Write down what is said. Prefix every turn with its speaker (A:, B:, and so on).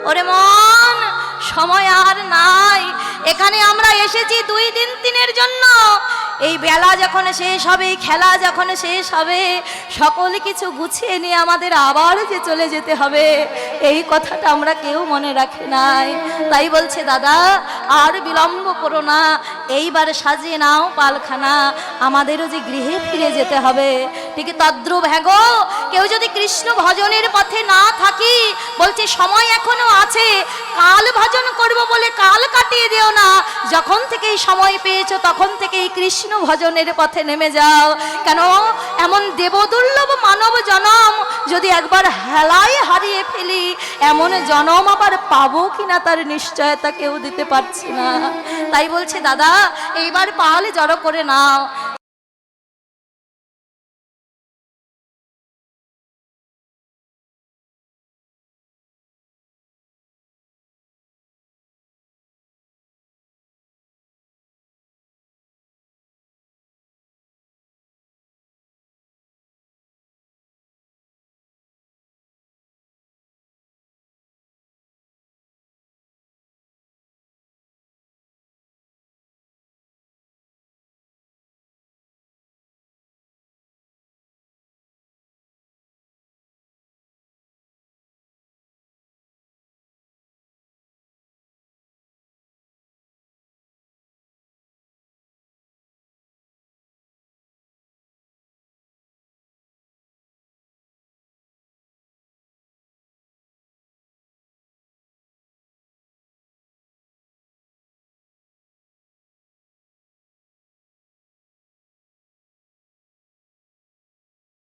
A: ওরে মন, সময় আর নাই। এখানে আমরা এসেছি 2-3 দিনের জন্য। এই বেলা যখন শেষ হবে, খেলা যখন শেষ হবে, সকল কিছু গুছিয়ে নিয়ে আমাদের আবার যে চলে যেতে হবে, এই কথাটা আমরা কেউ মনে রাখি নাই। তাই বলছে দাদা, আর বিলম্ব করো না, এইবার সাজিয়ে নাও পালখানা, আমাদেরও যে গৃহে ফিরে যেতে হবে। ঠিক তদ্রূপ হ্যাঁ গো, কেউ যদি কৃষ্ণ ভজনের পথে না থাকি, বলছে সময় এখনো আছে, কাল ভজন করব বলে কাল কাটিয়ে দিও না। যখন থেকেই সময় পেয়েছো তখন থেকেই কৃষ্ণ ভজনের পথে নেমে যাও। কেন এমন দেবদুর্লভ মানব জনম যদি একবার হেলায় হারিয়ে ফেলি, এমন জনম আবার পাবো কিনা তার নিশ্চয়তা কেউ দিতে পারছি না। তাই বলছে দাদা, এইবার পাল জড়ো করে নাও।